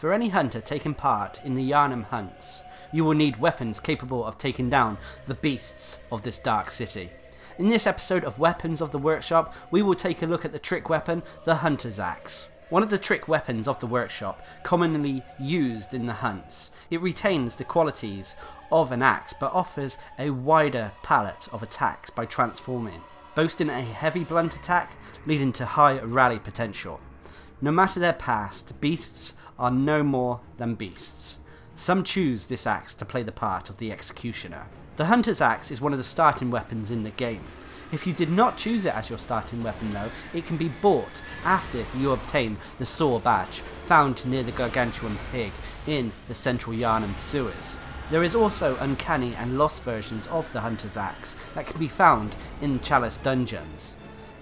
For any hunter taking part in the Yharnam hunts, you will need weapons capable of taking down the beasts of this dark city. In this episode of Weapons of the Workshop, we will take a look at the trick weapon, the Hunter's Axe. One of the trick weapons of the workshop, commonly used in the hunts. It retains the qualities of an axe but offers a wider palette of attacks by transforming, boasting a heavy blunt attack leading to high rally potential. No matter their past, beasts are no more than beasts. Some choose this axe to play the part of the executioner. The Hunter's Axe is one of the starting weapons in the game. If you did not choose it as your starting weapon though, it can be bought after you obtain the Saw badge found near the Gargantuan Pig in the central Yharnam sewers. There is also uncanny and lost versions of the Hunter's Axe that can be found in Chalice dungeons.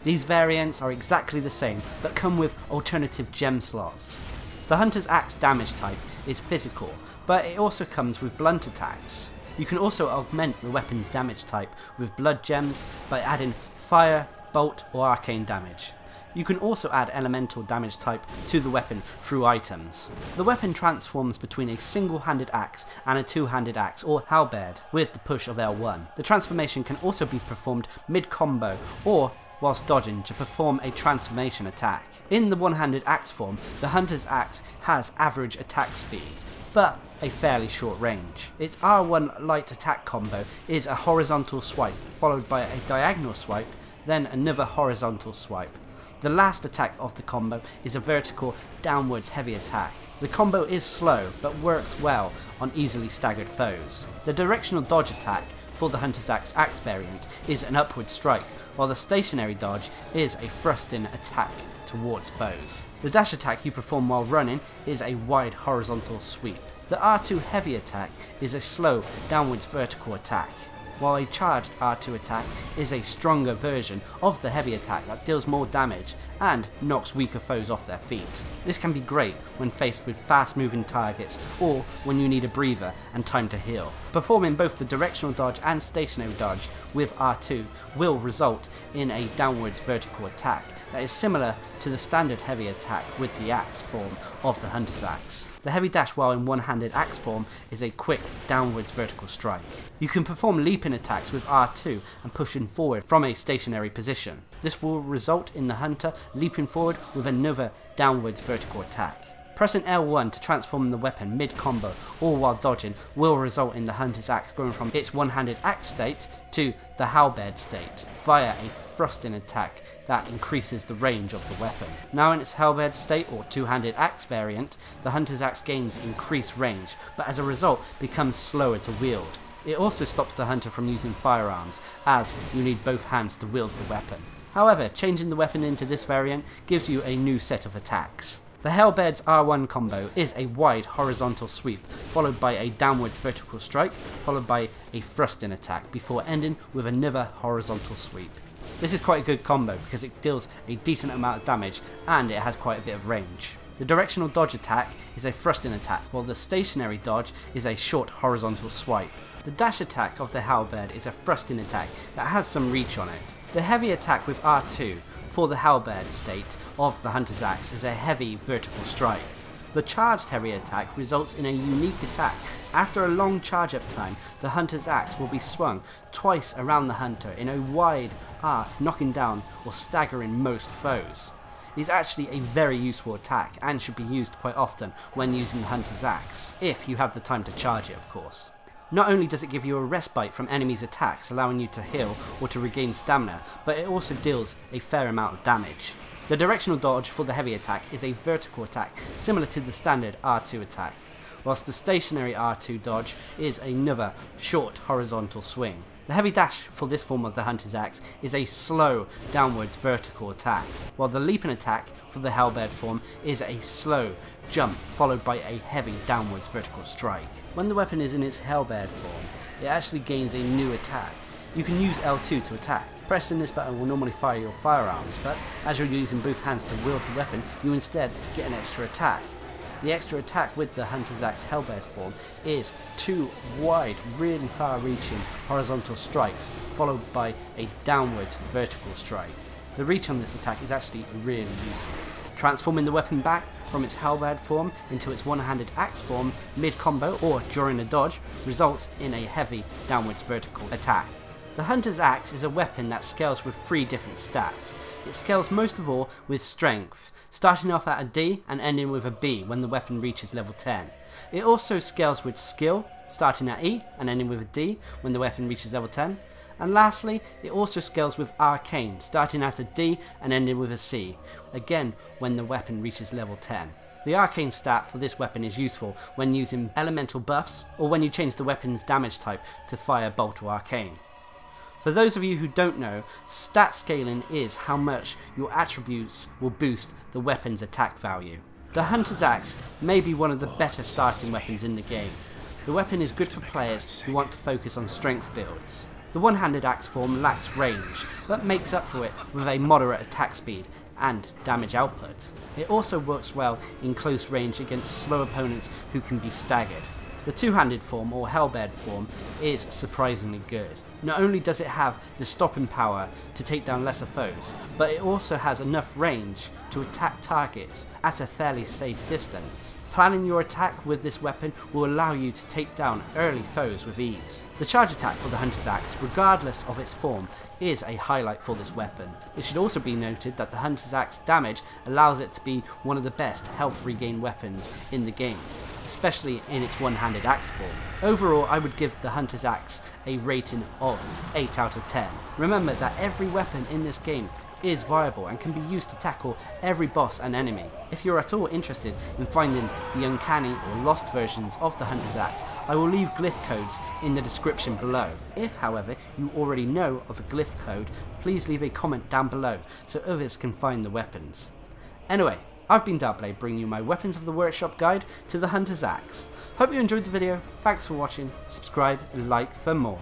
These variants are exactly the same but come with alternative gem slots. The Hunter's Axe damage type is physical, but it also comes with blunt attacks. You can also augment the weapon's damage type with blood gems by adding fire, bolt or arcane damage. You can also add elemental damage type to the weapon through items. The weapon transforms between a single-handed axe and a two-handed axe or halberd with the push of L1. The transformation can also be performed mid-combo or whilst dodging to perform a transformation attack. In the one-handed axe form, the Hunter's Axe has average attack speed, but a fairly short range. Its R1 light attack combo is a horizontal swipe, followed by a diagonal swipe, then another horizontal swipe. The last attack of the combo is a vertical downwards heavy attack. The combo is slow, but works well on easily staggered foes. The directional dodge attack for the Hunter's Axe variant is an upward strike, while the stationary dodge is a thrusting attack towards foes. The dash attack you perform while running is a wide horizontal sweep. The R2 heavy attack is a slow downwards vertical attack, while a charged R2 attack is a stronger version of the heavy attack that deals more damage and knocks weaker foes off their feet. This can be great when faced with fast moving targets or when you need a breather and time to heal. Performing both the directional dodge and stationary dodge with R2 will result in a downwards vertical attack that is similar to the standard heavy attack with the axe form of the Hunter's Axe. The heavy dash while in one-handed axe form is a quick downwards vertical strike. You can perform leaping attacks with R2 and pushing forward from a stationary position. This will result in the hunter leaping forward with another downwards vertical attack. Pressing L1 to transform the weapon mid-combo or while dodging will result in the Hunter's Axe going from its one-handed axe state to the halberd state via a thrusting attack that increases the range of the weapon. Now in its halberd state or two-handed axe variant, the Hunter's Axe gains increased range, but as a result becomes slower to wield. It also stops the hunter from using firearms, as you need both hands to wield the weapon. However, changing the weapon into this variant gives you a new set of attacks. The Halberd's R1 combo is a wide horizontal sweep, followed by a downwards vertical strike, followed by a thrusting attack, before ending with another horizontal sweep. This is quite a good combo because it deals a decent amount of damage and it has quite a bit of range. The directional dodge attack is a thrusting attack, while the stationary dodge is a short horizontal swipe. The dash attack of the halberd is a thrusting attack that has some reach on it. The heavy attack with R2 for the halberd state of the Hunter's Axe is a heavy vertical strike. The charged heavy attack results in a unique attack. After a long charge up time, the Hunter's Axe will be swung twice around the hunter in a wide arc, knocking down or staggering most foes. It is actually a very useful attack and should be used quite often when using the Hunter's Axe, if you have the time to charge it of course. Not only does it give you a respite from enemies' attacks, allowing you to heal or to regain stamina, but it also deals a fair amount of damage. The directional dodge for the heavy attack is a vertical attack, similar to the standard R2 attack, whilst the stationary R2 dodge is another short horizontal swing. The heavy dash for this form of the Hunter's Axe is a slow downwards vertical attack, while the leaping attack for the halberd form is a slow jump followed by a heavy downwards vertical strike. When the weapon is in its halberd form, it actually gains a new attack. You can use L2 to attack. Pressing this button will normally fire your firearms, but as you're using both hands to wield the weapon, you instead get an extra attack. The extra attack with the Hunter's Axe halberd form is two wide, really far-reaching horizontal strikes, followed by a downwards vertical strike. The reach on this attack is actually really useful. Transforming the weapon back from its Halberd form into its one-handed axe form mid-combo or during a dodge results in a heavy downwards vertical attack. The Hunter's Axe is a weapon that scales with 3 different stats. It scales most of all with strength, starting off at a D and ending with a B when the weapon reaches level 10. It also scales with skill, starting at E and ending with a D when the weapon reaches level 10. And lastly, it also scales with arcane, starting at a D and ending with a C, again when the weapon reaches level 10. The arcane stat for this weapon is useful when using elemental buffs or when you change the weapon's damage type to fire, bolt or arcane. For those of you who don't know, stat scaling is how much your attributes will boost the weapon's attack value. The Hunter's Axe may be one of the better starting weapons in the game. The weapon is good for players who want to focus on strength builds. The one-handed axe form lacks range, but makes up for it with a moderate attack speed and damage output. It also works well in close range against slow opponents who can be staggered. The two-handed form or Halberd form is surprisingly good. Not only does it have the stopping power to take down lesser foes, but it also has enough range to attack targets at a fairly safe distance. Planning your attack with this weapon will allow you to take down early foes with ease. The charge attack for the Hunter's Axe, regardless of its form, is a highlight for this weapon. It should also be noted that the Hunter's Axe damage allows it to be one of the best health regain weapons in the game, especially in its one-handed axe form. Overall, I would give the Hunter's Axe a rating of 8 out of 10. Remember that every weapon in this game is viable and can be used to tackle every boss and enemy. If you're at all interested in finding the uncanny or lost versions of the Hunter's Axe, I will leave glyph codes in the description below. If, however, you already know of a glyph code, please leave a comment down below so others can find the weapons. Anyway, I've been Darcblade, bringing you my Weapons of the Workshop guide to the Hunter's Axe. Hope you enjoyed the video, thanks for watching, subscribe and like for more.